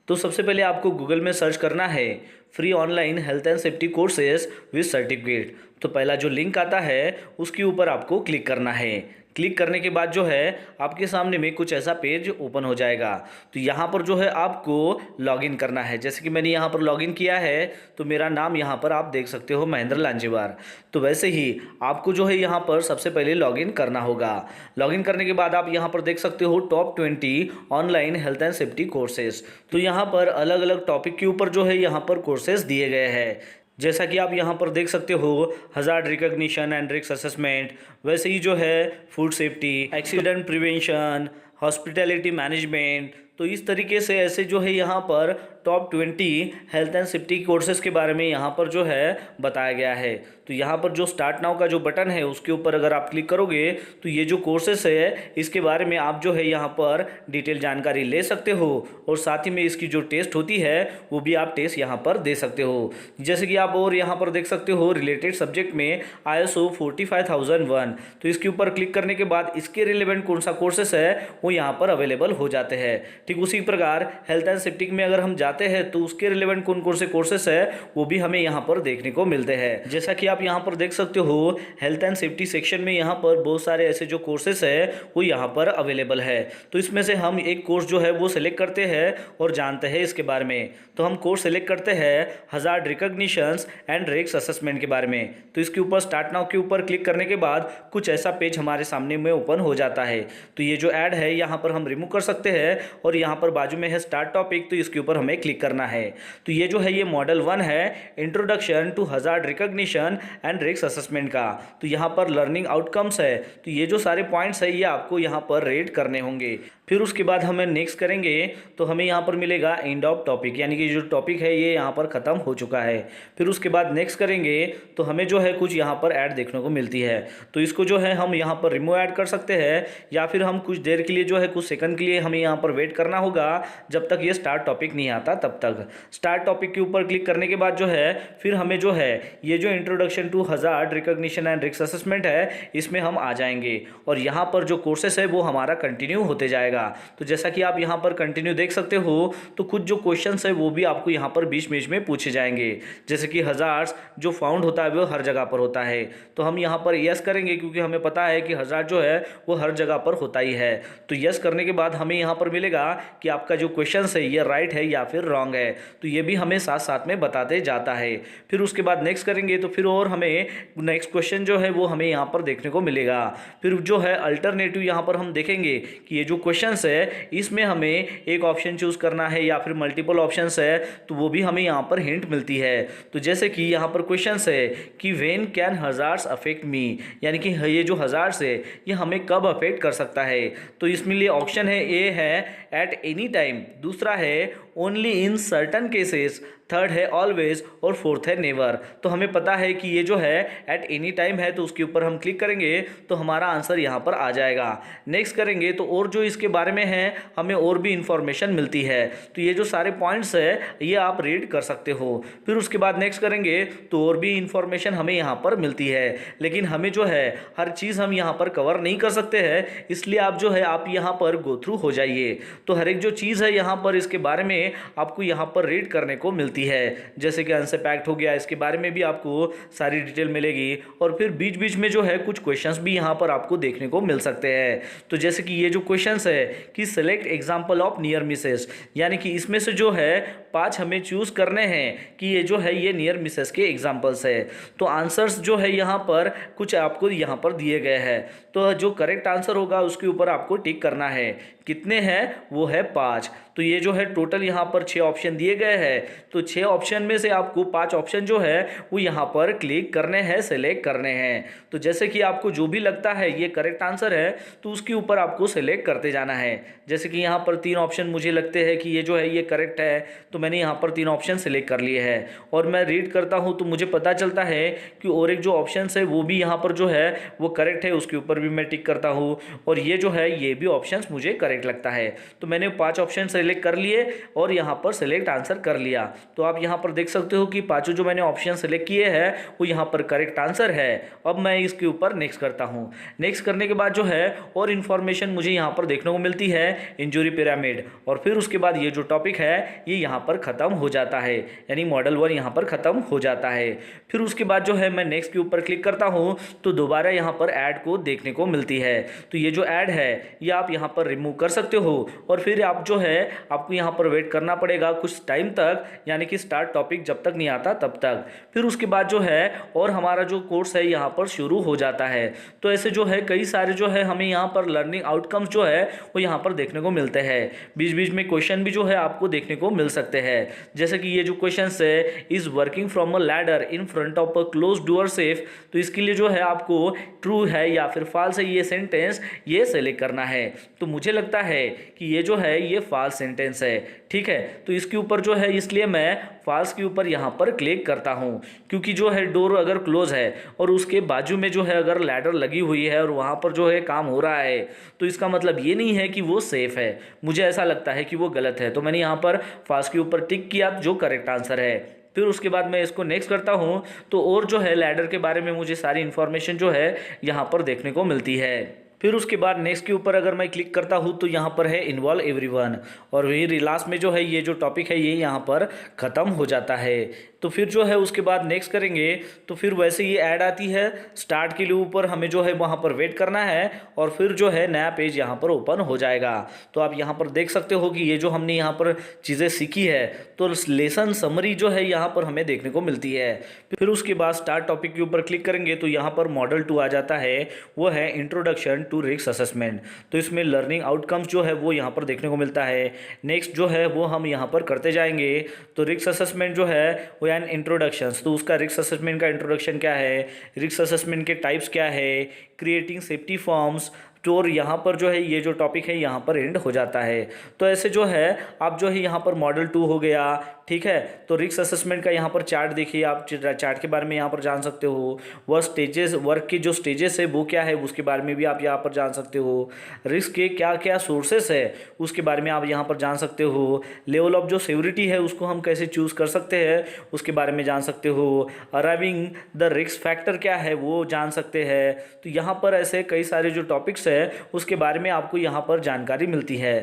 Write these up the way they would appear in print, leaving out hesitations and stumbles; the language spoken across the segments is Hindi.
तो सबसे पहले आपको गूगल में सर्च करना है free online health and safety courses with certificate. तो पहला जो लिंक आता है उसके ऊपर आपको क्लिक करना है। क्लिक करने के बाद जो है आपके सामने में कुछ ऐसा पेज ओपन हो जाएगा। तो यहाँ पर जो है आपको लॉगिन करना है। जैसे कि मैंने यहाँ पर लॉगिन किया है तो मेरा नाम यहाँ पर आप देख सकते हो, महेंद्र लांजेवार। तो वैसे ही आपको जो है यहाँ पर सबसे पहले लॉगिन करना होगा। लॉगिन करने के बाद आप यहाँ पर देख सकते हो top 20 online health and safety courses. तो यहाँ पर अलग अलग टॉपिक के ऊपर जो है यहाँ पर कोर्सेज दिए गए हैं। जैसा कि आप यहाँ पर देख सकते हो hazard recognition and risk assessment, वैसे ही जो है food safety, accident prevention, hospitality management. तो इस तरीके से ऐसे जो है यहाँ पर top 20 health and safety courses के बारे में यहाँ पर जो है बताया गया है। तो यहाँ पर जो स्टार्ट नाउ का जो बटन है उसके ऊपर अगर आप क्लिक करोगे तो ये जो कोर्सेस है इसके बारे में आप जो है यहाँ पर डिटेल जानकारी ले सकते हो, और साथ ही में इसकी जो टेस्ट होती है वो भी आप टेस्ट यहाँ पर दे सकते हो। जैसे कि आप और यहाँ पर देख सकते हो रिलेटेड सब्जेक्ट में ISO 45001। तो इसके ऊपर क्लिक करने के बाद इसके रिलेवेंट कौन सा कोर्सेस है वो यहाँ पर अवेलेबल हो जाते हैं। ठीक उसी प्रकार हेल्थ एंड सेफ्टी में अगर हम जाते हैं तो उसके रिलेवेंट कौन कौन से कोर्सेस है वो भी हमें यहाँ पर देखने को मिलते हैं। जैसा कि आप यहाँ पर देख सकते हो हेल्थ एंड सेफ्टी सेक्शन में यहाँ पर बहुत सारे ऐसे जो कोर्सेस है वो यहाँ पर अवेलेबल है। तो इसमें से हम एक कोर्स जो है वो सिलेक्ट करते हैं और जानते हैं इसके बारे में। तो हम कोर्स सिलेक्ट करते हैं hazard recognitions and risk assessment के बारे में। तो इसके ऊपर स्टार्ट नाउ के ऊपर क्लिक करने के बाद कुछ ऐसा पेज हमारे सामने में ओपन हो जाता है। तो ये जो ऐड है यहाँ पर हम रिमूव कर सकते हैं, और यहाँ पर बाजू में है स्टार्ट टॉपिक, तो इसके ऊपर हमें क्लिक करना है। तो ये जो है ये मॉडल 1 है, introduction to hazard recognition and risk assessment का। तो यहाँ पर लर्निंग आउटकम्स है। तो ये जो सारे पॉइंट्स है ये आपको यहाँ पर रेट करने होंगे। फिर उसके बाद हमें नेक्स्ट करेंगे तो हमें यहाँ पर मिलेगा एंड ऑफ टॉपिक, यानी कि जो टॉपिक है ये यहाँ पर ख़त्म हो चुका है। फिर उसके बाद नेक्स्ट करेंगे तो हमें जो है कुछ यहाँ पर ऐड देखने को मिलती है। तो इसको जो है हम यहाँ पर रिमूव ऐड कर सकते हैं, या फिर हम कुछ देर के लिए जो है कुछ सेकंड के लिए हमें यहाँ पर वेट करना होगा जब तक ये स्टार्ट टॉपिक नहीं आता तब तक। स्टार्ट टॉपिक के ऊपर क्लिक करने के बाद जो है फिर हमें जो है ये जो introduction to hazard recognition and risk assessment है इसमें हम आ जाएंगे, और यहाँ पर जो कोर्सेस है वो हमारा कंटिन्यू होते जाएगा। तो जैसा कि आप यहाँ पर कंटिन्यू देख सकते हो तो कुछ जो क्वेश्चंस है वो भी आपको यहाँ पर बीच बीच में पूछे जाएंगे। जैसे कि हजार्ड्स जो फाउंड होता है वो हर जगह पर होता है, तो हम यहाँ पर यस करेंगे क्योंकि हमें पता है कि हजार्ड जो है वो हर जगह पर होता ही है। तो यस करने के बाद हमें यहाँ पर मिलेगा कि आपका जो क्वेश्चन है ये राइट है या फिर रॉन्ग है। तो ये भी हमें साथ साथ में बताते जाता है। फिर उसके बाद नेक्स्ट करेंगे तो फिर और हमें नेक्स्ट क्वेश्चन जो है वो हमें यहाँ पर देखने को मिलेगा। फिर जो है अल्टरनेटिव यहाँ पर हम देखेंगे कि ये जो क्वेश्चन है इसमें हमें एक ऑप्शन चूज करना है या फिर मल्टीपल ऑप्शंस है, तो वो भी हमें यहाँ पर हिंट मिलती है। तो जैसे कि यहाँ पर क्वेश्चंस है कि when can hazards affect me, यानी कि ये जो हजार्ड्स है ये हमें कब अफेक्ट कर सकता है। तो इसमें लिए ऑप्शन है ए है एट एनी टाइम, दूसरा है only in certain cases, third है ऑलवेज, और फोर्थ है नेवर। तो हमें पता है कि ये जो है एट एनी टाइम है, तो उसके ऊपर हम क्लिक करेंगे तो हमारा आंसर यहाँ पर आ जाएगा। नेक्स्ट करेंगे तो और जो इसके बारे में है हमें और भी इंफॉर्मेशन मिलती है। तो ये जो सारे पॉइंट्स है ये आप रीड कर सकते हो। फिर उसके बाद नेक्स्ट करेंगे तो और भी इंफॉर्मेशन हमें यहाँ पर मिलती है, लेकिन हमें जो है हर चीज़ हम यहाँ पर कवर नहीं कर सकते हैं, इसलिए आप जो है आप यहाँ पर गो थ्रू हो जाइए। तो हर एक जो चीज़ है यहाँ पर इसके बारे में आपको यहाँ पर रीड करने को मिलती है। जैसे कि अनसेपैक्ट हो गया, इसके बारे में भी आपको सारी डिटेल मिलेगी, और फिर बीच बीच में जो है कुछ क्वेश्चंस भी यहाँ पर आपको देखने को मिल सकते हैं। तो जैसे कि ये जो क्वेश्चंस है कि select example of near Mrs, यानी कि इसमें से जो है 5 हमें चूज करने हैं कि ये जो है ये नियर मिसेस के एग्जांपल्स है। तो आंसर्स जो है यहाँ पर कुछ आपको यहाँ पर दिए गए हैं, तो जो करेक्ट आंसर होगा उसके ऊपर आपको टिक करना है। कितने हैं वो है 5। तो ये जो है टोटल यहाँ पर 6 ऑप्शन दिए गए हैं, तो 6 ऑप्शन में से आपको 5 ऑप्शन जो है वो यहाँ पर क्लिक करने हैं, सेलेक्ट करने हैं। तो जैसे कि आपको जो भी लगता है ये करेक्ट आंसर है तो उसके ऊपर आपको सेलेक्ट करते जाना है। जैसे कि यहाँ पर 3 ऑप्शन मुझे लगते हैं कि ये जो है ये करेक्ट है, तो मैंने यहाँ पर 3 ऑप्शन सेलेक्ट कर लिए हैं, और मैं रीड करता हूँ तो मुझे पता चलता है कि और एक जो ऑप्शन है वो भी यहाँ पर जो है वो करेक्ट है, उसके ऊपर भी मैं टिक करता हूँ, और ये जो है ये भी ऑप्शन मुझे करेक्ट लगता है। तो मैंने 5 ऑप्शन सेलेक्ट कर लिए और यहाँ पर सेलेक्ट आंसर कर लिया। तो आप यहाँ पर देख सकते हो कि पांचों जो मैंने ऑप्शन सेलेक्ट किए हैं वो यहाँ पर करेक्ट आंसर है। अब मैं इसके ऊपर नेक्स्ट करता हूँ। नेक्स्ट करने के बाद जो है और इन्फॉर्मेशन मुझे यहाँ पर देखने को मिलती है इंजरी पिरामिड, और फिर उसके बाद ये जो टॉपिक है ये यहाँ पर ख़त्म हो जाता है, यानी मॉडल 1 यहाँ पर ख़त्म हो जाता है। फिर उसके बाद जो है मैं नेक्स्ट के ऊपर क्लिक करता हूँ तो दोबारा यहाँ पर ऐड को देखने को मिलती है। तो ये जो ऐड है ये आप यहाँ पर रिमूव कर सकते हो और फिर आप जो है आपको यहाँ पर वेट करना पड़ेगा कुछ टाइम तक, यानी कि स्टार्ट टॉपिक जब तक नहीं आता तब तक। फिर उसके बाद जो है और हमारा जो कोर्स है यहाँ पर शुरू हो जाता है। तो ऐसे जो है कई सारे जो है हमें यहाँ पर लर्निंग आउटकम्स जो है वो यहाँ पर देखने को मिलते हैं। बीच बीच में क्वेश्चन भी जो है आपको देखने को मिल सकते हैं, जैसे कि ये जो क्वेश्चन है is working from a ladder in front of a close door safe, तो इसके लिए जो है आपको ट्रू है या फिर फॉल्स है ये सेंटेंस ये सेलेक्ट करना है। तो मुझे लगता है कि ये जो है ये फॉल्स सेंटेंस है, ठीक है। तो इसके ऊपर जो है इसलिए मैं फॉल्स के ऊपर यहाँ पर क्लिक करता हूँ, क्योंकि जो है डोर अगर क्लोज है और उसके बाजू में जो है अगर लैडर लगी हुई है और वहाँ पर जो है काम हो रहा है तो इसका मतलब ये नहीं है कि वो सेफ है। मुझे ऐसा लगता है कि वो गलत है, तो मैंने यहाँ पर फॉल्स के ऊपर टिक किया जो करेक्ट आंसर है। फिर उसके बाद मैं इसको नेक्स्ट करता हूँ तो और जो है लैडर के बारे में मुझे सारी इन्फॉर्मेशन जो है यहाँ पर देखने को मिलती है। फिर उसके बाद नेक्स्ट के ऊपर अगर मैं क्लिक करता हूँ तो यहाँ पर है इन्वॉल्व एवरीवन, और वही लास्ट में जो है ये जो टॉपिक है ये यहाँ पर ख़त्म हो जाता है। तो फिर जो है उसके बाद नेक्स्ट करेंगे तो फिर वैसे ही ऐड आती है स्टार्ट के लिए ऊपर हमें जो है वहाँ पर वेट करना है और फिर जो है नया पेज यहाँ पर ओपन हो जाएगा। तो आप यहाँ पर देख सकते हो कि ये जो हमने यहाँ पर चीज़ें सीखी है तो लेसन समरी जो है यहाँ पर हमें देखने को मिलती है। फिर उसके बाद स्टार्ट टॉपिक के ऊपर क्लिक करेंगे तो यहाँ पर मॉडल 2 आ जाता है, वो है इंट्रोडक्शन टू रिस्क असेसमेंट। तो इसमें लर्निंग आउटकम्स जो है वो यहाँ पर देखने को मिलता है। नेक्स्ट जो है वो हम यहाँ पर करते जाएंगे। तो रिस्क असेसमेंट जो है वो एंड इंट्रोडक्शंस, तो उसका रिस्क असेसमेंट का इंट्रोडक्शन क्या है, रिस्क असेसमेंट के टाइप्स क्या है, क्रिएटिंग सेफ्टी फॉर्म्स, तो और यहाँ पर जो है ये जो टॉपिक है यहाँ पर एंड हो जाता है। तो ऐसे जो है आप जो है यहाँ पर मॉडल 2 हो गया, ठीक है। तो रिस्क असेसमेंट का यहाँ पर चार्ट देखिए, आप चार्ट के बारे में यहाँ पर जान सकते हो। वह स्टेजेस वर्क के जो स्टेजेस है वो क्या है उसके बारे में भी आप यहाँ पर जान सकते हो। रिस्क के क्या क्या सोर्सेस है उसके बारे में आप यहाँ पर जान सकते हो। लेवल ऑफ जो सिक्योरिटी है उसको हम कैसे चूज़ कर सकते हैं उसके बारे में जान सकते हो। अराइविंग द रिस्क फैक्टर क्या है वो जान सकते हैं। तो यहाँ पर ऐसे कई सारे जो टॉपिक्स है उसके बारे में आपको यहाँ पर जानकारी मिलती है।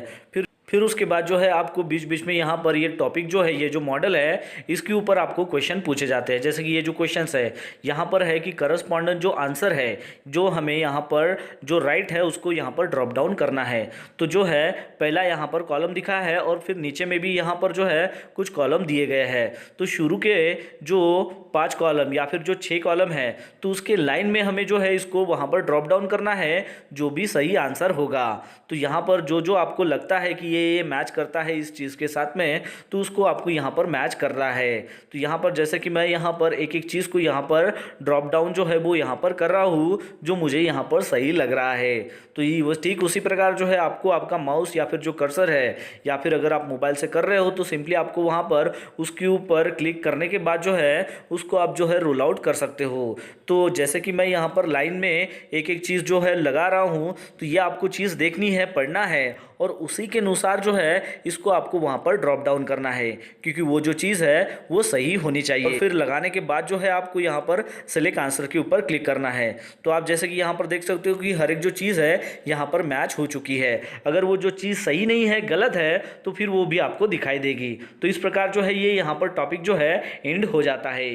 फिर उसके बाद जो है आपको बीच बीच में यहाँ पर ये टॉपिक जो है ये जो मॉडल है इसके ऊपर आपको क्वेश्चन पूछे जाते हैं। जैसे कि ये जो क्वेश्चंस है यहाँ पर है कि करस्पॉन्डेंट जो आंसर है जो हमें यहाँ पर जो राइट है उसको यहाँ पर ड्रॉप डाउन करना है। तो जो है पहला यहाँ पर कॉलम दिखा है और फिर नीचे में भी यहाँ पर जो है कुछ कॉलम दिए गए हैं। तो शुरू के जो 5 कॉलम या फिर जो 6 कॉलम है तो उसके लाइन में हमें जो है इसको वहाँ पर ड्रॉप डाउन करना है जो भी सही आंसर होगा। तो यहाँ पर जो जो आपको लगता है कि ये मैच करता है इस चीज़ के साथ में तो उसको आपको यहाँ पर मैच कर रहा है। तो यहाँ पर जैसे कि मैं यहाँ पर एक एक चीज़ को यहाँ पर ड्रॉप डाउन जो है वो यहाँ पर कर रहा हूँ जो मुझे यहाँ पर सही लग रहा है। तो ये वो ठीक उसी प्रकार जो है आपको आपका माउस या फिर जो कर्सर है या फिर अगर आप मोबाइल से कर रहे हो तो सिंपली आपको वहाँ पर उसके ऊपर क्लिक करने के बाद जो है उसको आप जो है रोल आउट कर सकते हो। तो जैसे कि मैं यहाँ पर लाइन में एक एक चीज़ जो है लगा रहा हूँ तो ये आपको चीज़ देखनी है, पढ़ना है और उसी के अनुसार जो है इसको आपको वहाँ पर ड्रॉप डाउन करना है क्योंकि वो जो चीज़ है वो सही होनी चाहिए। और फिर लगाने के बाद जो है आपको यहाँ पर सेलेक्ट आंसर के ऊपर क्लिक करना है। तो आप जैसे कि यहाँ पर देख सकते हो कि हर एक जो चीज़ है यहाँ पर मैच हो चुकी है। अगर वो जो चीज़ सही नहीं है गलत है तो फिर वो भी आपको दिखाई देगी। तो इस प्रकार जो है ये यहाँ पर टॉपिक जो है एंड हो जाता है।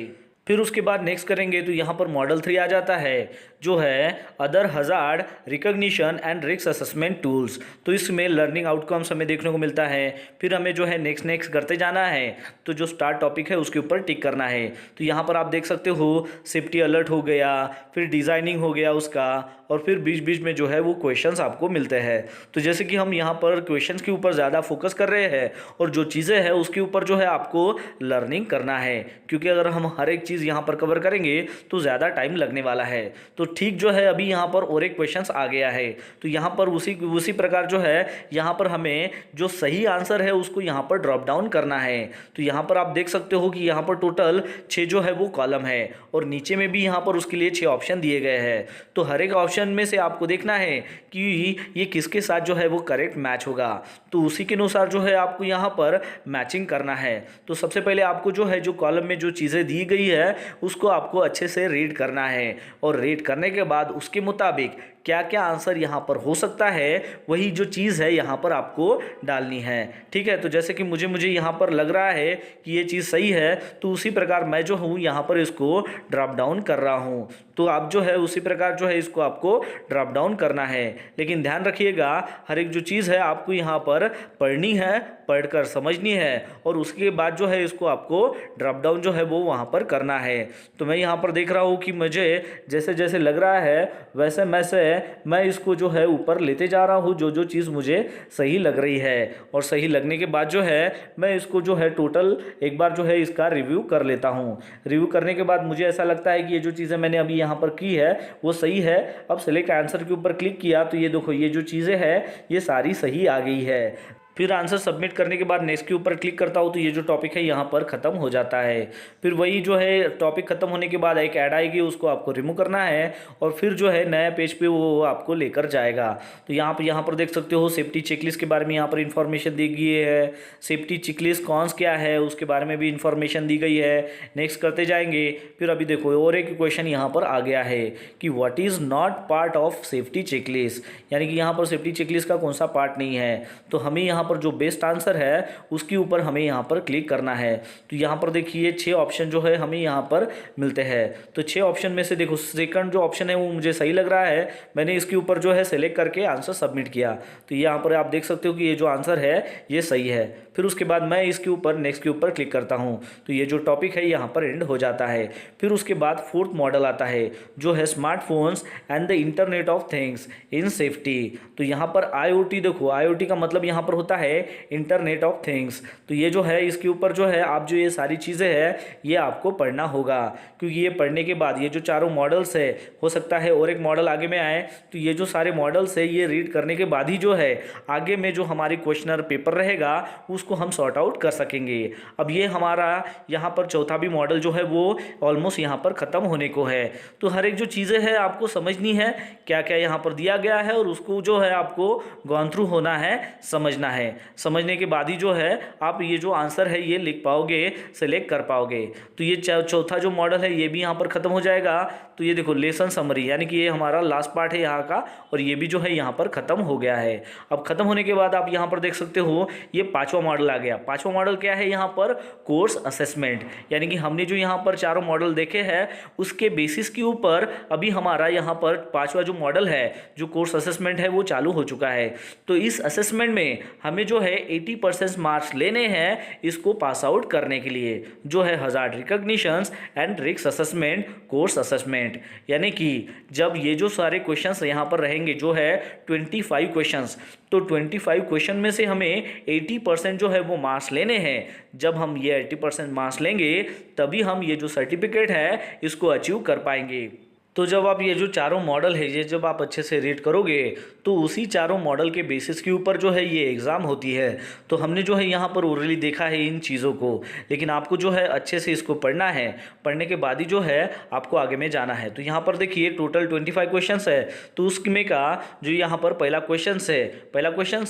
फिर उसके बाद नेक्स्ट करेंगे तो यहाँ पर मॉडल 3 आ जाता है जो है other hazard recognition and risk assessment tools. तो इसमें लर्निंग आउटकम्स हमें देखने को मिलता है। फिर हमें जो है नेक्स्ट करते जाना है। तो जो स्टार्ट टॉपिक है उसके ऊपर टिक करना है। तो यहाँ पर आप देख सकते हो सेफ्टी अलर्ट हो गया, फिर डिज़ाइनिंग हो गया उसका, और फिर बीच बीच में जो है वो क्वेश्चंस आपको मिलते हैं। तो जैसे कि हम यहाँ पर क्वेश्चंस के ऊपर ज़्यादा फोकस कर रहे हैं और जो चीज़ें हैं उसके ऊपर जो है आपको लर्निंग करना है, क्योंकि अगर हम हर एक चीज़ यहाँ पर कवर करेंगे तो ज़्यादा टाइम लगने वाला है। तो ठीक जो है अभी यहाँ पर और एक क्वेश्चंस आ गया है, तो यहाँ पर उसी प्रकार जो है यहाँ पर हमें जो सही आंसर है उसको यहाँ पर ड्रॉप डाउन करना है। तो यहाँ पर आप देख सकते हो कि यहाँ पर टोटल 6 जो है वो कॉलम है और नीचे में भी यहाँ पर उसके लिए 6 ऑप्शन दिए गए हैं। तो हर एक ऑप्शन में से आपको देखना है कि ये किसके साथ जो है वो करेक्ट मैच होगा, तो उसी के अनुसार जो है आपको यहाँ पर मैचिंग करना है। तो सबसे पहले आपको जो है जो कॉलम में जो चीज़ें दी गई है उसको आपको अच्छे से रीड करना है और रीड करने के बाद उसके मुताबिक क्या क्या आंसर यहाँ पर हो सकता है वही जो चीज़ है यहाँ पर आपको डालनी है। ठीक है, तो जैसे कि मुझे यहाँ पर लग रहा है कि ये चीज़ सही है, तो उसी प्रकार मैं जो हूँ यहाँ पर इसको ड्रॉप डाउन कर रहा हूँ। तो आप जो है उसी प्रकार जो है इसको आपको ड्रॉप डाउन करना है। लेकिन ध्यान रखिएगा हर एक जो चीज़ है आपको यहाँ पर पढ़नी है, पढ़कर समझनी है और उसके बाद जो है इसको आपको ड्रॉप डाउन जो है वो वहाँ पर करना है। तो मैं यहाँ पर देख रहा हूँ कि मुझे जैसे जैसे लग रहा है वैसे मैं इसको जो है ऊपर लेते जा रहा हूँ, जो चीज़ मुझे सही लग रही है। और सही लगने के बाद जो है मैं इसको जो है टोटल एक बार जो है इसका रिव्यू कर लेता हूँ। रिव्यू करने के बाद मुझे ऐसा लगता है कि ये जो चीज़ें मैंने अभी यहाँ पर की है वो सही है। अब सेलेक्ट आंसर के ऊपर क्लिक किया तो ये देखो ये जो चीज़ें हैं ये सारी सही आ गई है। फिर आंसर सबमिट करने के बाद नेक्स्ट के ऊपर क्लिक करता हूँ तो ये जो टॉपिक है यहाँ पर ख़त्म हो जाता है। फिर वही जो है टॉपिक ख़त्म होने के बाद एक ऐड आएगी, उसको आपको रिमूव करना है और फिर जो है नया पेज पे वो आपको लेकर जाएगा। तो यहाँ पर देख सकते हो सेफ्टी चेकलिस्ट के बारे में यहाँ पर इंफॉर्मेशन दी गई है। सेफ्टी चेकलिस्ट कौन क्या है उसके बारे में भी इंफॉर्मेशन दी गई है। नेक्स्ट करते जाएंगे। फिर अभी देखो और एक क्वेश्चन यहाँ पर आ गया है कि what is not part of safety checklist, यानी कि यहाँ पर सेफ्टी चेकलिस्ट का कौन सा पार्ट नहीं है। तो हमें यहाँ पर जो बेस्ट आंसर है उसके ऊपर हमें यहाँ पर क्लिक करना है। तो यहाँ पर देखिए 6 ऑप्शन जो है हमें यहाँ पर मिलते हैं। तो 6 ऑप्शन में से देखो सेकंड जो ऑप्शन है वो मुझे सही लग रहा है, मैंने इसके ऊपर जो है सेलेक्ट करके आंसर सबमिट किया। तो यहाँ पर आप देख सकते हो कि ये जो आंसर है ये सही है। फिर उसके बाद मैं इसके ऊपर नेक्स्ट के ऊपर क्लिक करता हूँ तो ये जो टॉपिक है यहाँ पर एंड हो जाता है। फिर उसके बाद 4th मॉडल आता है जो है smartphones and the internet of things in safety. तो यहाँ पर IoT देखो, IoT का मतलब यहाँ पर होता है इंटरनेट ऑफ थिंग्स। तो ये जो है इसके ऊपर जो है आप जो ये सारी चीज़ें हैं ये आपको पढ़ना होगा, क्योंकि ये पढ़ने के बाद ये जो चारों मॉडल्स है हो सकता है और एक मॉडल आगे में आए, तो ये जो सारे मॉडल्स है ये रीड करने के बाद ही जो है आगे में जो हमारी क्वेश्चनर पेपर रहेगा उसको हम सॉर्ट आउट कर सकेंगे। अब ये हमारा यहाँ पर चौथा भी मॉडल जो है वो ऑलमोस्ट यहाँ पर ख़त्म होने को है। तो हर एक जो चीज़ें हैं आपको समझनी है, क्या क्या यहाँ पर दिया गया है और उसको जो है आपको गॉन थ्रू होना है, समझना है। समझने के बाद ही जो है आप ये जो आंसर है ये लिख पाओगे, सेलेक्ट कर पाओगे। तो ये चौथा जो मॉडल है ये भी यहाँ पर ख़त्म हो जाएगा। तो ये देखो लेसन समरी, यानी कि ये हमारा लास्ट पार्ट है यहाँ का और ये भी जो है यहाँ पर ख़त्म हो गया है। अब ख़त्म होने के बाद आप यहाँ पर देख सकते हो ये 5वां मॉडल आ गया। 5वां मॉडल क्या है यहाँ पर, कोर्स असेसमेंट, यानी कि हमने जो यहाँ पर चारों मॉडल देखे हैं उसके बेसिस के ऊपर अभी हमारा यहाँ पर 5वां जो मॉडल है जो कोर्स असेसमेंट है वो चालू हो चुका है। तो इस असेसमेंट में हमें जो है 80% मार्क्स लेने हैं इसको पास आउट करने के लिए, जो है hazard recognitions and risk assessment course assessment. यानी कि जब ये जो सारे क्वेश्चंस यहाँ पर रहेंगे जो है 25 क्वेश्चंस, तो 25 क्वेश्चन में से हमें 80% जो है वो मार्क्स लेने हैं। जब हम ये 80% मार्क्स लेंगे तभी हम ये जो सर्टिफिकेट है इसको अचीव कर पाएंगे। तो जब आप ये जो चारों मॉडल है ये जब आप अच्छे से रीड करोगे तो उसी चारों मॉडल के बेसिस के ऊपर जो है ये एग्ज़ाम होती है। तो हमने जो है यहाँ पर ओरली देखा है इन चीज़ों को, लेकिन आपको जो है अच्छे से इसको पढ़ना है। पढ़ने के बाद ही जो है आपको आगे में जाना है। तो यहाँ पर देखिए टोटल 25 क्वेश्चंस है। तो उसमें का जो यहाँ पर पहला क्वेश्चन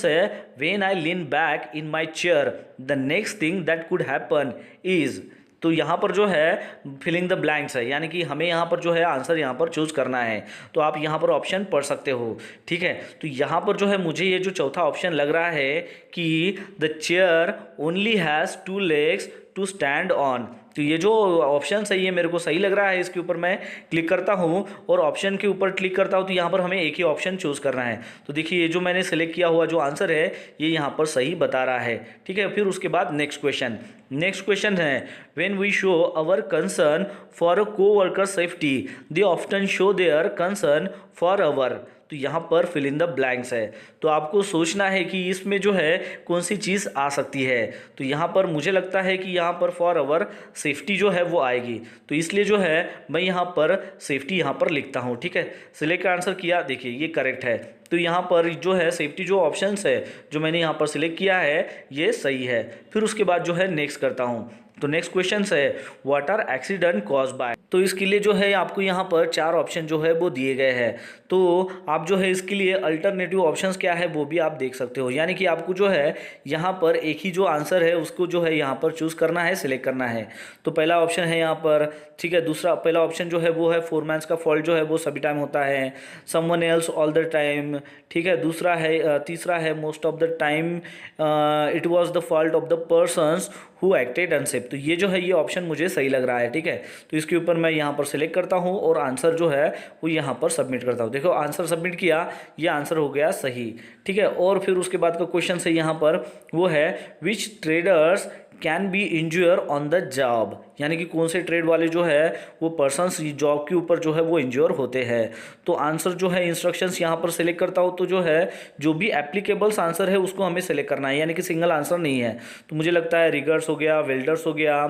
है when I lean back in my chair the next thing that could happen is. तो यहाँ पर जो है फिलिंग द ब्लैंक्स है, यानी कि हमें यहाँ पर जो है आंसर यहाँ पर चूज़ करना है। तो आप यहाँ पर ऑप्शन पढ़ सकते हो, ठीक है। तो यहाँ पर जो है मुझे ये जो चौथा ऑप्शन लग रहा है कि the chair only has 2 legs to stand on. तो ये जो ऑप्शन है ये मेरे को सही लग रहा है। इसके ऊपर मैं क्लिक करता हूँ और ऑप्शन के ऊपर क्लिक करता हूँ तो यहाँ पर हमें एक ही ऑप्शन चूज़ करना है। तो देखिए ये जो मैंने सेलेक्ट किया हुआ जो आंसर है ये यहाँ पर सही बता रहा है, ठीक है। फिर उसके बाद नेक्स्ट क्वेश्चन है when we show our concern for a coworker safety they often show their concern for our. तो यहाँ पर फिल इन द ब्लैंक्स है। तो आपको सोचना है कि इसमें जो है कौन सी चीज़ आ सकती है। तो यहाँ पर मुझे लगता है कि यहाँ पर फॉर अवर सेफ्टी जो है वो आएगी, तो इसलिए जो है मैं यहाँ पर सेफ्टी यहाँ पर लिखता हूँ। ठीक है, सिलेक्ट आंसर किया, देखिए ये करेक्ट है। तो यहाँ पर जो है सेफ्टी जो ऑप्शंस है जो मैंने यहाँ पर सिलेक्ट किया है ये सही है। फिर उसके बाद जो है नेक्स्ट करता हूँ। तो नेक्स्ट क्वेश्चन है what are accident cause by. तो इसके लिए जो है आपको यहाँ पर 4 ऑप्शन जो है वो दिए गए हैं। तो आप जो है इसके लिए अल्टरनेटिव ऑप्शंस क्या है वो भी आप देख सकते हो, यानी कि आपको जो है यहाँ पर एक ही जो आंसर है उसको जो है यहाँ पर चूज़ करना है, सिलेक्ट करना है। तो पहला ऑप्शन है यहाँ पर, ठीक है। दूसरा पहला ऑप्शन जो है वो है फोरमैन्स का फॉल्ट जो है वो सभी टाइम होता है, someone else all the time, ठीक है। दूसरा है तीसरा है most of the time it was the fault of the persons who acted unsafe. तो ये जो है ये ऑप्शन मुझे सही लग रहा है, ठीक है। तो इसके ऊपर मैं यहाँ पर सिलेक्ट करता हूँ और आंसर जो है वो यहाँ पर सबमिट करता हूँ। देखो आंसर सबमिट किया, ये आंसर हो गया सही, ठीक है। और फिर उसके बाद का क्वेश्चन है यहाँ पर वो है which traders can be injured on the job, यानी कि कौन से ट्रेड वाले जो है वो पर्सन्स जॉब के ऊपर जो है वो इंज्योर होते हैं। तो आंसर जो है इंस्ट्रक्शंस यहाँ पर सिलेक्ट करता हूँ, तो जो है जो भी एप्लीकेबल्स आंसर है उसको हमें सेलेक्ट करना है, यानी कि सिंगल आंसर नहीं है। तो मुझे लगता है रिगर्स हो गया, वेल्डर्स हो गया,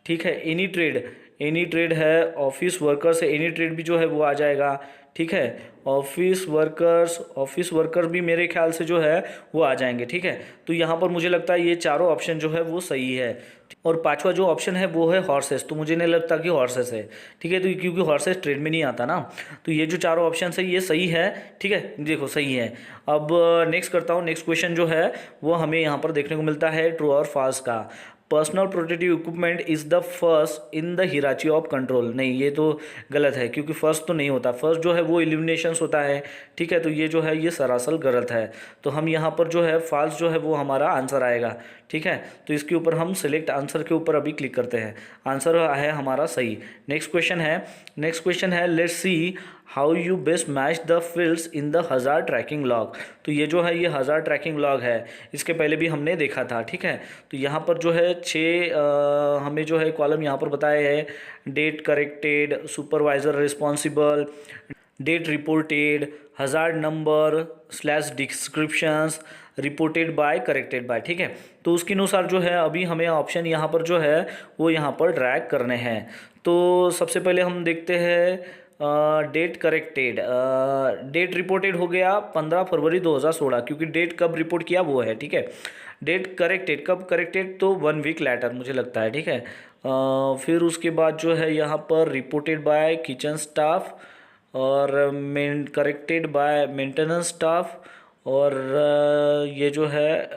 ठीक है। एनी ट्रेड है, ऑफिस वर्कर्स है, एनी ट्रेड भी जो है वो आ जाएगा, ठीक है। ऑफिस वर्कर्स भी मेरे ख्याल से जो है वो आ जाएंगे, ठीक है। तो यहाँ पर मुझे लगता है ये चारों ऑप्शन जो है वो सही है। और पांचवा जो ऑप्शन है वो है हॉर्सेस, तो मुझे नहीं लगता कि हॉर्सेस है, ठीक है। तो क्योंकि हॉर्सेस ट्रेड में नहीं आता ना, तो ये जो चारों ऑप्शन है ये सही है, ठीक है। देखो सही है। अब नेक्स्ट करता हूँ। नेक्स्ट क्वेश्चन जो है वो हमें यहाँ पर देखने को मिलता है ट्रू और फॉल्स का। Personal protective equipment is the first in the hierarchy of control, नहीं ये तो गलत है, क्योंकि फर्स्ट तो नहीं होता, फर्स्ट जो है वो इल्यूमिनेशंस होता है, ठीक है। तो ये जो है ये सरासर गलत है। तो हम यहाँ पर जो है फॉल्स जो है वो हमारा आंसर आएगा, ठीक है। तो इसके ऊपर हम सिलेक्ट आंसर के ऊपर अभी क्लिक करते हैं, आंसर है हमारा सही। नेक्स्ट क्वेश्चन है let's see how you best match the fields in the हज़ार ट्रैकिंग लॉग। तो ये जो है ये हज़ार ट्रैकिंग लॉग है, इसके पहले भी हमने देखा था, ठीक है। तो यहाँ पर जो है 6 हमें जो है कॉलम यहाँ पर बताया है, date corrected, supervisor responsible, date reported, hazard number slash descriptions, reported by, corrected by, ठीक है। तो उसके अनुसार जो है अभी हमें ऑप्शन यहाँ पर जो है वो यहाँ पर ड्रैग करने हैं। तो सबसे पहले हम देखते हैं डेट करेक्टेड, डेट रिपोर्टेड हो गया 15 फरवरी 2016, क्योंकि डेट कब रिपोर्ट किया वो है, ठीक है। डेट करेक्टेड कब करेक्टेड, तो 1 वीक लेटर मुझे लगता है, ठीक है। फिर उसके बाद जो है यहाँ पर रिपोर्टेड बाय किचन स्टाफ और करेक्टेड बाय मेंटेनेंस स्टाफ, और ये जो है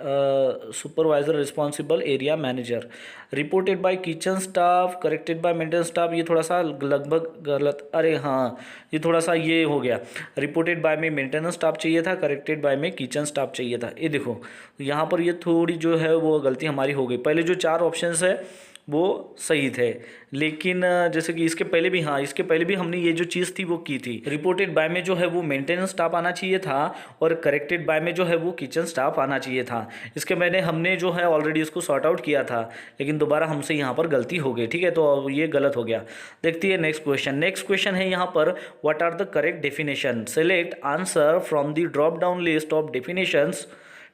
supervisor responsible area manager, reported by kitchen staff, corrected bye maintenance staff, ये थोड़ा सा लगभग गलत, अरे हाँ ये थोड़ा सा ये हो गया, रिपोर्टेड बाय में मेंटेनेंस स्टाफ चाहिए था, करेक्टेड बाय में किचन स्टाफ चाहिए था। ये देखो यहाँ पर ये थोड़ी जो है वो गलती हमारी हो गई। पहले जो 4 ऑप्शंस है वो सही थे, लेकिन जैसे कि इसके पहले भी, हाँ इसके पहले भी हमने ये जो चीज़ थी वो की थी। रिपोर्टेड बाय में जो है वो मेंटेनेंस स्टाफ आना चाहिए था और करेक्टेड बाय में जो है वो किचन स्टाफ आना चाहिए था। इसके हमने जो है ऑलरेडी इसको सॉर्ट आउट किया था, लेकिन दोबारा हमसे यहाँ पर गलती हो गई, ठीक है। तो अब ये गलत हो गया। देखती है नेक्स्ट क्वेश्चन है यहाँ पर what are the correct definition, select answer from the drop down list of definitions,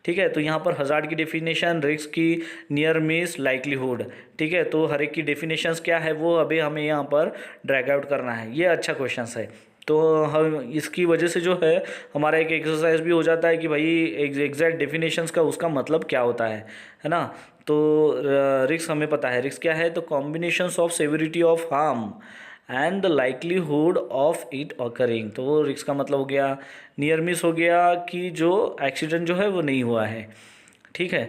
ठीक है। तो यहाँ पर हज़ार्ड की डेफिनेशन, रिस्क की, नियर मिस, लाइक्लीहुड, ठीक है। तो हर एक की डेफिनेशंस क्या है वो अभी हमें यहाँ पर ड्रैग आउट करना है। ये अच्छा क्वेश्चन है। तो हम इसकी वजह से जो है हमारा एक एक्सरसाइज भी हो जाता है कि भाई एग्जैक्ट डेफिनेशंस का उसका मतलब क्या होता है ना। तो रिस्क हमें पता है, रिस्क क्या है, तो combinations of severity of harm and the likelihood of it occurring. तो वो रिस्क का मतलब हो गया। नियर मिस हो गया कि जो एक्सीडेंट जो है वो नहीं हुआ है, ठीक है।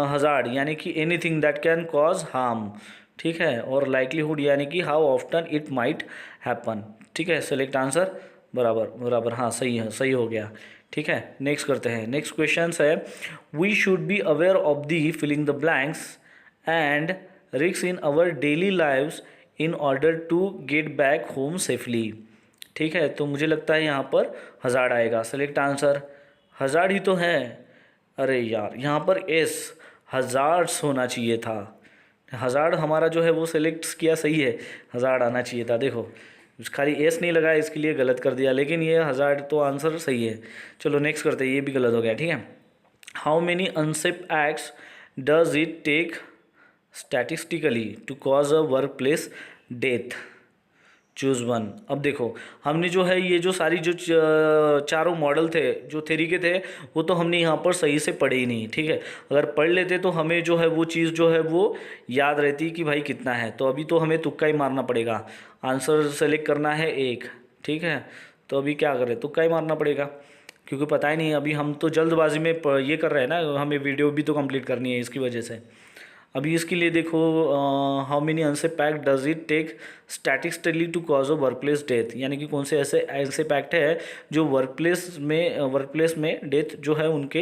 हज़ार्ड यानी कि anything that can cause harm, ठीक है। और लाइक्लीहुड यानी कि how often it might happen, ठीक है। सेलेक्ट आंसर, बराबर हाँ सही हो गया, ठीक है। नेक्स्ट करते हैं। नेक्स्ट क्वेश्चन है we should be aware of the filling the blanks and risk in our daily lives in order to get back home safely, ठीक है। तो मुझे लगता है यहाँ पर हज़ार्ड आएगा। सेलेक्ट आंसर, हज़ार्ड ही तो है, अरे यार यहाँ पर एस हज़ार्ड्स होना चाहिए था, हज़ार्ड हमारा जो है वो सेलेक्ट किया सही है, हज़ार्ड आना चाहिए था। देखो खाली एस नहीं लगा इसके लिए गलत कर दिया, लेकिन ये हज़ार्ड तो आंसर सही है। चलो नेक्स्ट करते हैं, ये भी गलत हो गया, ठीक है। How many unsafe acts does it take statistically to cause a work place death? Choose one. अब देखो, हमने जो है ये जो सारी जो चारों मॉडल थे जो थ्योरी के थे, वो तो हमने यहाँ पर सही से पढ़े ही नहीं, ठीक है। अगर पढ़ लेते तो हमें जो है वो चीज़ जो है वो याद रहती कि भाई कितना है। तो अभी तो हमें तुक्का ही मारना पड़ेगा, आंसर सेलेक्ट करना है एक, ठीक है। तो अभी क्या करें, तुक्का ही मारना पड़ेगा, क्योंकि पता ही नहीं। अभी हम तो जल्दबाजी में ये कर रहे हैं ना, हमें वीडियो भी तो कंप्लीट करनी है इसकी वजह से। अभी इसके लिए देखो, how many unsafe pact does it take statistically to cause a work place death, यानी कि कौन से ऐसे अनसेफ पैक्ट है जो वर्क प्लेस में डेथ जो है उनके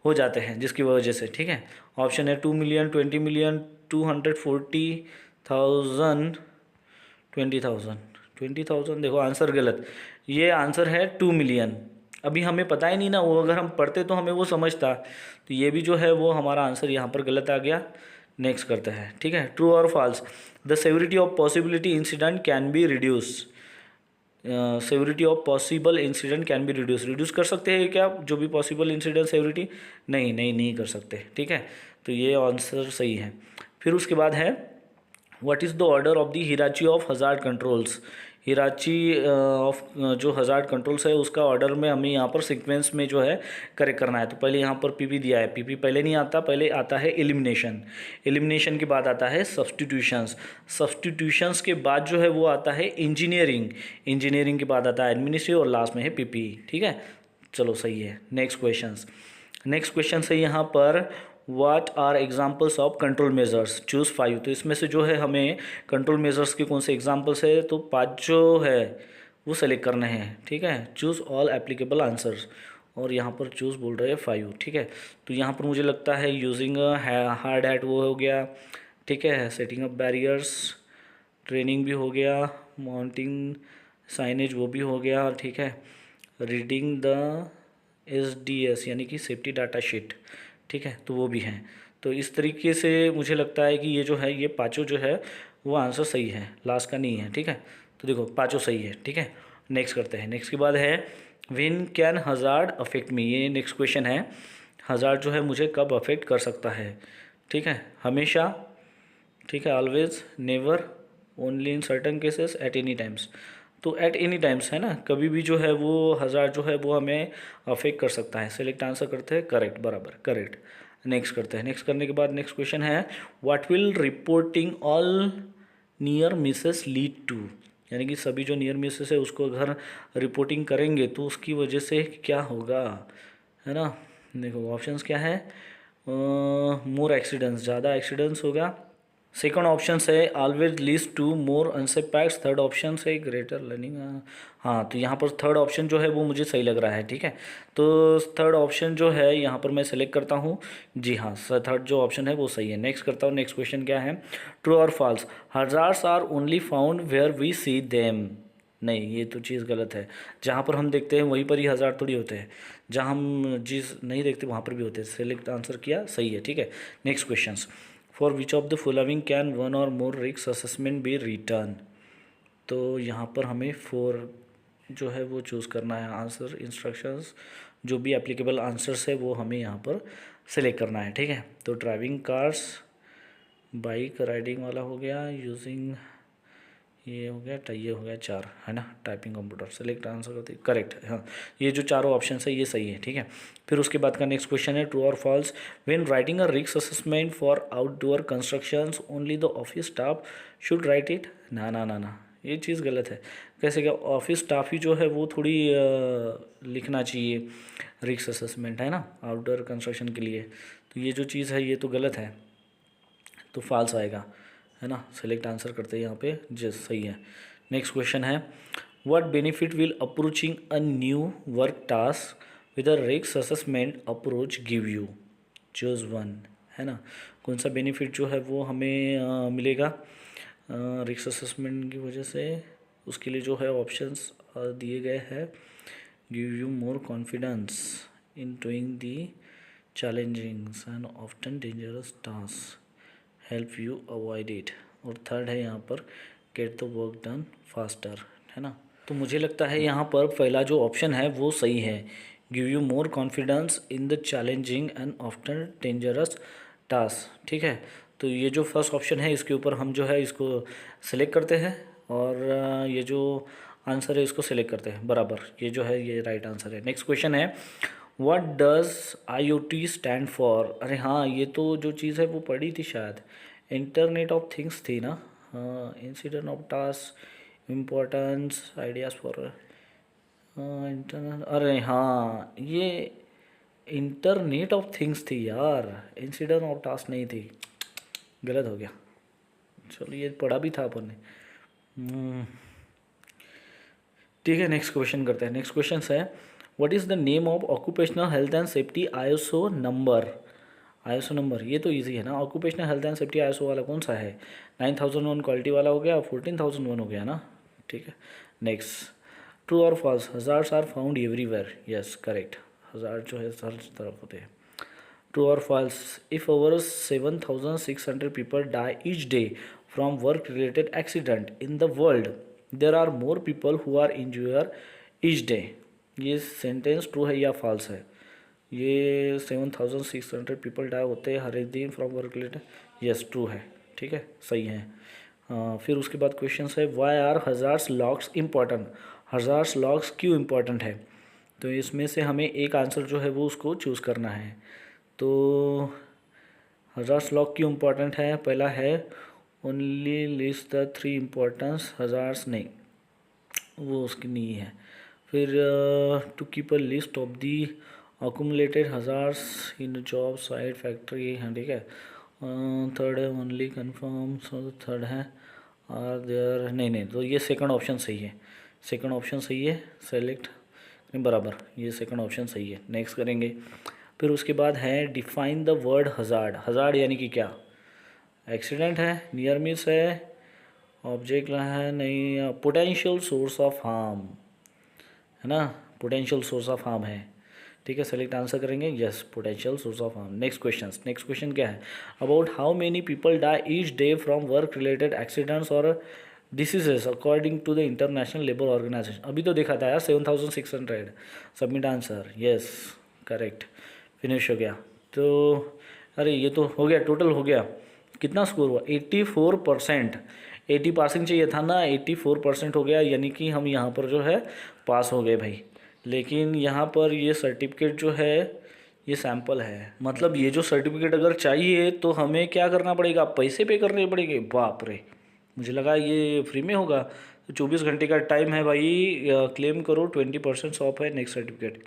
हो जाते हैं जिसकी वजह से, ठीक है। ऑप्शन है 2 मिलियन, 20 मिलियन, 240,000, 20,000। 20,000 देखो आंसर गलत, ये आंसर है 2 मिलियन। अभी हमें पता ही नहीं ना, वो अगर हम पढ़ते तो हमें वो समझता। तो ये भी जो है वो हमारा आंसर यहाँ पर गलत आ गया। नेक्स्ट करते हैं, ठीक है। ट्रू और false, the severity of possibility incident can be reduce. Severity of possible incident can be reduce कर सकते हैं क्या जो भी पॉसिबल इंसिडेंट सेवरिटी? नहीं कर सकते, ठीक है। तो ये आंसर सही है। फिर उसके बाद है what is the order of the hierarchy of hazard controls. Hierarchy of जो हज़ार्ड कंट्रोल्स है उसका ऑर्डर में हमें यहाँ पर सीक्वेंस में जो है करेक्ट करना है। तो पहले यहाँ पर पीपी दिया है, पीपी पहले नहीं आता, पहले आता है एलिमिनेशन, एलिमिनेशन के बाद आता है सब्स्टिट्यूशंस, सब्स्टिट्यूशंस के बाद जो है वो आता है इंजीनियरिंग, इंजीनियरिंग के बाद आता है एडमिनिस्ट्रेटिव और लास्ट में है पीपी, ठीक है। चलो सही है। नेक्स्ट क्वेश्चन है यहाँ पर what are examples of control measures, choose 5। तो इसमें से जो है हमें कंट्रोल मेजर्स के कौन से एग्जाम्पल्स है, तो 5 जो है वो सेलेक्ट करने हैं, ठीक है। चूज़ ऑल एप्लीकेबल आंसर्स, और यहाँ पर चूज़ बोल रहे हैं 5, ठीक है। तो यहाँ पर मुझे लगता है यूजिंग हार्ड हैट वो हो गया, ठीक है। सेटिंग अप बैरियर्स, ट्रेनिंग भी हो गया, माउंटिंग साइनेज वो भी हो गया, ठीक है। रीडिंग द SDS यानी कि सेफ्टी डाटा शीट, ठीक है, तो वो भी हैं। तो इस तरीके से मुझे लगता है कि ये जो है ये पाँचों जो है वो आंसर सही है, लास्ट का नहीं है, ठीक है। तो देखो पाँचों सही है, ठीक है। नेक्स्ट करते हैं। नेक्स्ट के बाद है when can hazard affect me, ये नेक्स्ट क्वेश्चन है। हज़ार्ड जो है मुझे कब अफेक्ट कर सकता है, ठीक है। हमेशा, ठीक है, always, never, only in certain cases, at any times. तो एट एनी टाइम्स है ना, कभी भी जो है वो हज़ार जो है वो हमें अफेक्ट कर सकता है। सेलेक्ट आंसर करते हैं, करेक्ट, बराबर करेक्ट। नेक्स्ट करते हैं। नेक्स्ट करने के बाद नेक्स्ट क्वेश्चन है what will reporting all near misses lead to, यानी कि सभी जो नियर मिसेस है उसको अगर रिपोर्टिंग करेंगे तो उसकी वजह से क्या होगा, है ना। देखो ऑप्शंस क्या है, मोर एक्सीडेंट्स, ज़्यादा एक्सीडेंट्स होगा। सेकंड ऑप्शन है always leads to more unsafe pacts. Third option है ग्रेटर लर्निंग। हाँ, तो यहाँ पर थर्ड ऑप्शन जो है वो मुझे सही लग रहा है, ठीक है। तो थर्ड ऑप्शन जो है यहाँ पर मैं सेलेक्ट करता हूँ। जी हाँ, थर्ड जो ऑप्शन है वो सही है। नेक्स्ट करता हूँ। नेक्स्ट क्वेश्चन क्या है, ट्रू और false, hazards are only found where we see them. नहीं, ये तो चीज़ गलत है। जहाँ पर हम देखते हैं वहीं पर ही हज़ार्ड थोड़ी होते हैं, जहाँ हम चीज़ नहीं देखते वहाँ पर भी होते हैं। सेलेक्ट आंसर किया, सही है, ठीक है। Next question, for which of the following can one or more risk assessment be return. तो यहाँ पर हमें 4 जो है वो चूज़ करना है आंसर, इंस्ट्रक्शंस जो भी एप्लीकेबल आंसर्स है वो हमें यहाँ पर सेलेक्ट करना है, ठीक है। तो ड्राइविंग कार्स, बाइक राइडिंग वाला हो गया, यूजिंग ये हो गया, ये हो गया 4, है ना। टाइपिंग कंप्यूटर, सेलेक्ट आंसर करते करेक्ट, हाँ। ये जो चारों ऑप्शन है ये सही है, ठीक है। फिर उसके बाद का नेक्स्ट क्वेश्चन है ट्रू और false, when writing a risk assessment for outdoor constructions only the office staff should write it. ना, ये चीज़ गलत है। कैसे क्या, ऑफिस स्टाफ ही जो है वो थोड़ी लिखना चाहिए रिस्क असेसमेंट, है ना, आउटडोर कंस्ट्रक्शन के लिए। तो ये जो चीज़ है ये तो गलत है, तो फॉल्स आएगा, है ना। सेलेक्ट आंसर करते हैं यहाँ पे, जस्ट सही है। नेक्स्ट क्वेश्चन है what benefit will approaching a new work task with a risk assessment approach give you, choose one, है ना। कौन सा बेनिफिट जो है वो हमें मिलेगा रिस्क असेसमेंट की वजह से, उसके लिए जो है ऑप्शंस दिए गए हैं। Give you more confidence in doing the challenging and often dangerous task, help you avoid it. और थर्ड है यहाँ पर get the work done faster, है ना। तो मुझे लगता है यहाँ पर पहला जो ऑप्शन है वो सही है, give you more confidence in the challenging and often dangerous task. ठीक है, तो ये जो फर्स्ट ऑप्शन है इसके ऊपर हम जो है इसको सेलेक्ट करते हैं, और ये जो आंसर है इसको सेलेक्ट करते हैं बराबर, ये जो है ये राइट आंसर है। नेक्स्ट क्वेश्चन है, what does IoT stand for. अरे हाँ, ये तो जो चीज़ है वो पढ़ी थी शायद, इंटरनेट ऑफ थिंग्स थी ना। हाँ, incident of task, importance, ideas for internet. अरे हाँ, ये इंटरनेट ऑफ थिंग्स थी यार, इंसिडेंट ऑफ टास्क नहीं थी, गलत हो गया। चलो ये पढ़ा भी था अपन ने। ठीक है, नेक्स्ट क्वेश्चन करते हैं। नेक्स्ट क्वेश्चन है, what is the name of occupational health and safety ISO number. ISO number ये तो इजी है ना, occupational health and safety ISO वाला कौन सा है, 9001 क्वालिटी वाला हो गया, 14001 हो गया ना। ठीक है, नेक्स्ट, ट्रू और false, hazards are found everywhere. Yes correct, hazard जो है हर तरफ होते हैं। ट्रू और false, if over 7600 people die each day from work related accident in the world, there are more people who are injure each day. ये सेंटेंस ट्रू है या फॉल्स है। ये 7600 पीपल डाई होते हैं हर एक दिन from work related, yes true है। ठीक है, सही है। फिर उसके बाद क्वेश्चन है, why are hazards logs important. Hazards logs क्यों इम्पॉर्टेंट है, तो इसमें से हमें एक आंसर जो है वो उसको चूज़ करना है। तो हज़ार्ड्स लॉक क्यों इम्पॉर्टेंट है, पहला है only list the 3 importance hazards, नहीं वो उसकी नहीं है। फिर to keep a list of the accumulated hazards in job site factory, हाँ ठीक है। थर्ड है ओनली कन्फर्म, सो थर्ड है आर देयर, नहीं तो ये सेकंड ऑप्शन सही है, सेकंड ऑप्शन सही है, सेलेक्ट बराबर, ये सेकंड ऑप्शन सही है। नेक्स्ट करेंगे। फिर उसके बाद है define the word hazard. Hazard यानी कि क्या, एक्सीडेंट है, नियर मिस है, ऑब्जेक्ट है, नहीं, पोटेंशियल सोर्स ऑफ हार्म है ना, पोटेंशियल सोर्स ऑफ हार्म है। ठीक है, सेलेक्ट आंसर करेंगे, yes potential source of harm. Next question क्या है, about how many people die each day from work related accidents और diseases according to the international labour organisation. अभी तो देखा था यार 7600, submit answer, yes correct, finish हो गया। तो अरे ये तो हो गया, टोटल हो गया, कितना स्कोर हुआ, 84%। 80 पासिंग चाहिए था ना, 84% हो गया, यानी कि हम यहाँ पर जो है पास हो गए भाई। लेकिन यहाँ पर ये सर्टिफिकेट जो है ये सैंपल है, मतलब ये जो सर्टिफिकेट अगर चाहिए तो हमें क्या करना पड़ेगा, पैसे पे करने पड़ेंगे। बाप रे, मुझे लगा ये फ्री में होगा। तो 24 घंटे का टाइम है भाई, क्लेम करो, 20% ऑफ है नेक्स्ट सर्टिफिकेट।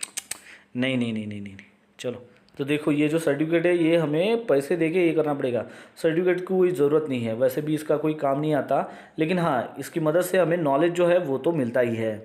नहीं, चलो। तो देखो ये जो सर्टिफिकेट है ये हमें पैसे देके ये करना पड़ेगा। सर्टिफिकेट की कोई ज़रूरत नहीं है, वैसे भी इसका कोई काम नहीं आता, लेकिन हाँ इसकी मदद से हमें नॉलेज जो है वो तो मिलता ही है।